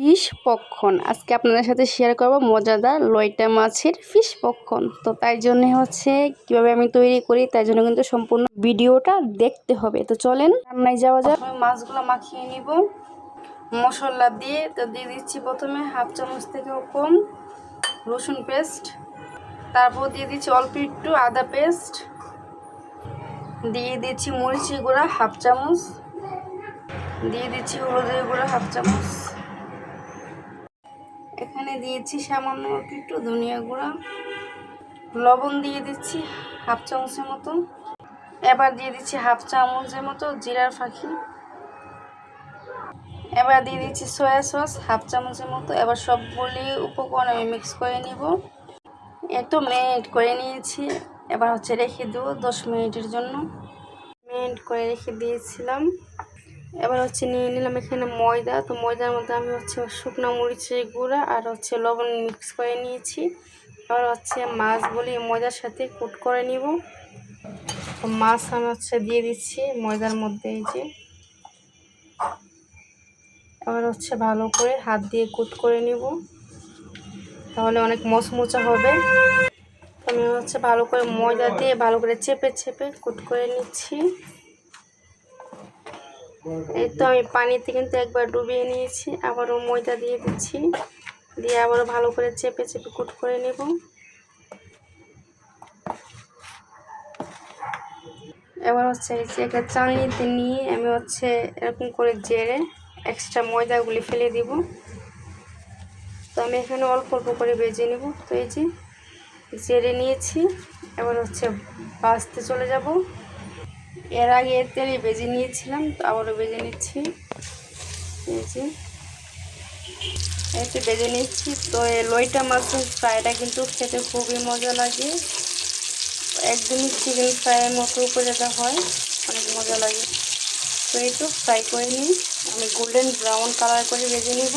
Fish পকন আজকে আপনাদের সাথে শেয়ার করব মজাদার লইটা মাছের ফিশ পকন। তো তাই জন্য কিভাবে আমি তৈরি করি, তাই জন্য কিন্তু সম্পূর্ণ ভিডিওটা দেখতে হবে। তো চলেন রান্নায় যাওয়া যাক। মাছগুলো মাখিয়ে নিব মশলা দিয়ে। তো দিয়ে দিচ্ছি প্রথমে হাফ চামচ থেকেও কম রসুন পেস্ট, তারপর দিয়ে দিচ্ছি অল্প একটু আদা পেস্ট, দিয়ে দিচ্ছি মরিচের গুঁড়া হাফ চামচ, দিয়ে দিচ্ছি হলুদের গুঁড়া হাফ চামচ, এখানে দিয়েছি সামান্য একটু ধনিয়া গুঁড়া, লবণ দিয়ে দিচ্ছি হাফ চামচের মতো, এবার দিয়ে দিচ্ছি হাফ চামচের মতো জিরার ফাঁকি, এবার দিয়ে দিচ্ছি সয়া সস হাফ চামচের মতো। এবার সবগুলি উপকরণ আমি মিক্স করে নিব। একটু ম্যারিনেট করে নিয়েছি, এবার রেখে দেবো 10 মিনিটের জন্য। ম্যারিনেট করে রেখে দিয়েছিলাম। এবার নিয়ে নিলাম এখানে ময়দা। তো ময়দার মধ্যে আমি শুকনো মরিচের গুঁড়া আর লবণ মিক্স করে নিয়েছি। এবার মাছগুলি ময়দার সাথে কুট করে নিব। তো মাছ আমি দিয়ে দিচ্ছি ময়দার মধ্যে। এই যে এবার ভালো করে হাত দিয়ে কুট করে নিব, তাহলে অনেক মচমচা হবে। আমি ভালো করে ময়দা দিয়ে ভালো করে চেপে চেপে কুট করে নিচ্ছি। এই তো আমি পানিতে কিন্তু একবার ডুবিয়ে নিয়েছি, আবারও ময়দা দিয়ে দিচ্ছি, দিয়ে আবারও ভালো করে চেপে চেপে কুট করে নেব। এবার এই যে একটা চালনিতে নিয়ে আমি এরকম করে জেরে এক্সট্রা ময়দাগুলি ফেলে দিব। তো আমি এখানে অল্প অল্প করে ভেজে নেব। তো এই যে জেরে নিয়েছি, এবার ভাজতে চলে যাব। এর আগে তেলে ভেজে নিয়েছিলাম, তো আবারও ভেজে নিচ্ছি। এই যে ভেজে নিচ্ছি। তো এই লইটা মাছের ফ্রাইটা কিন্তু খেতে খুবই মজা লাগে, একদমই চিকেন ফ্রাইয়ের মতো করে হয়, অনেক মজা লাগে। তো এই তো ফ্রাই করে নিই, আমি গোল্ডেন ব্রাউন কালার করে ভেজে নিব।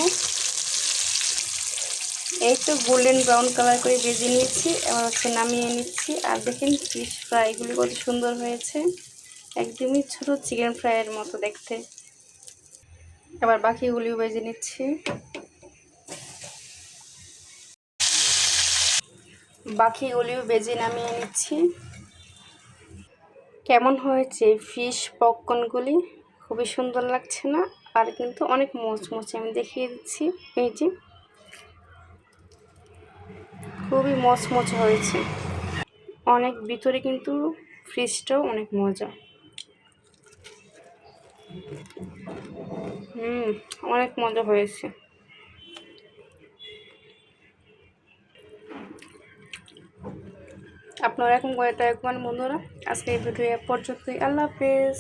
এই তো গোল্ডেন ব্রাউন কালার করে ভেজে নিয়েছি, এবার নামিয়ে নিচ্ছি। আর দেখেন ফিশ ফ্রাইগুলি কত সুন্দর হয়েছে, একদমই ছোট চিকেন ফ্রাইয়ের মতো দেখতে। এবার বাকিগুলিও ভেজে নিচ্ছি। বাকিগুলিও ভেজে নামিয়ে নিচ্ছি। কেমন হয়েছে ফিশ পপকর্নগুলি? খুবই সুন্দর লাগছে না? আর কিন্তু অনেক মচমচে, আমি দেখিয়ে দিচ্ছি। এই যে খুবই মচমচে হয়েছে, অনেক ভিতরে কিন্তু ফিশটাও অনেক মজা। অনেক মজা হয়েছে। আপনারা এরকম করে ট্রাই করবেন বন্ধুরা। আজকে এই ভিডিও পর্যন্তই। আল্লাহ হাফেজ।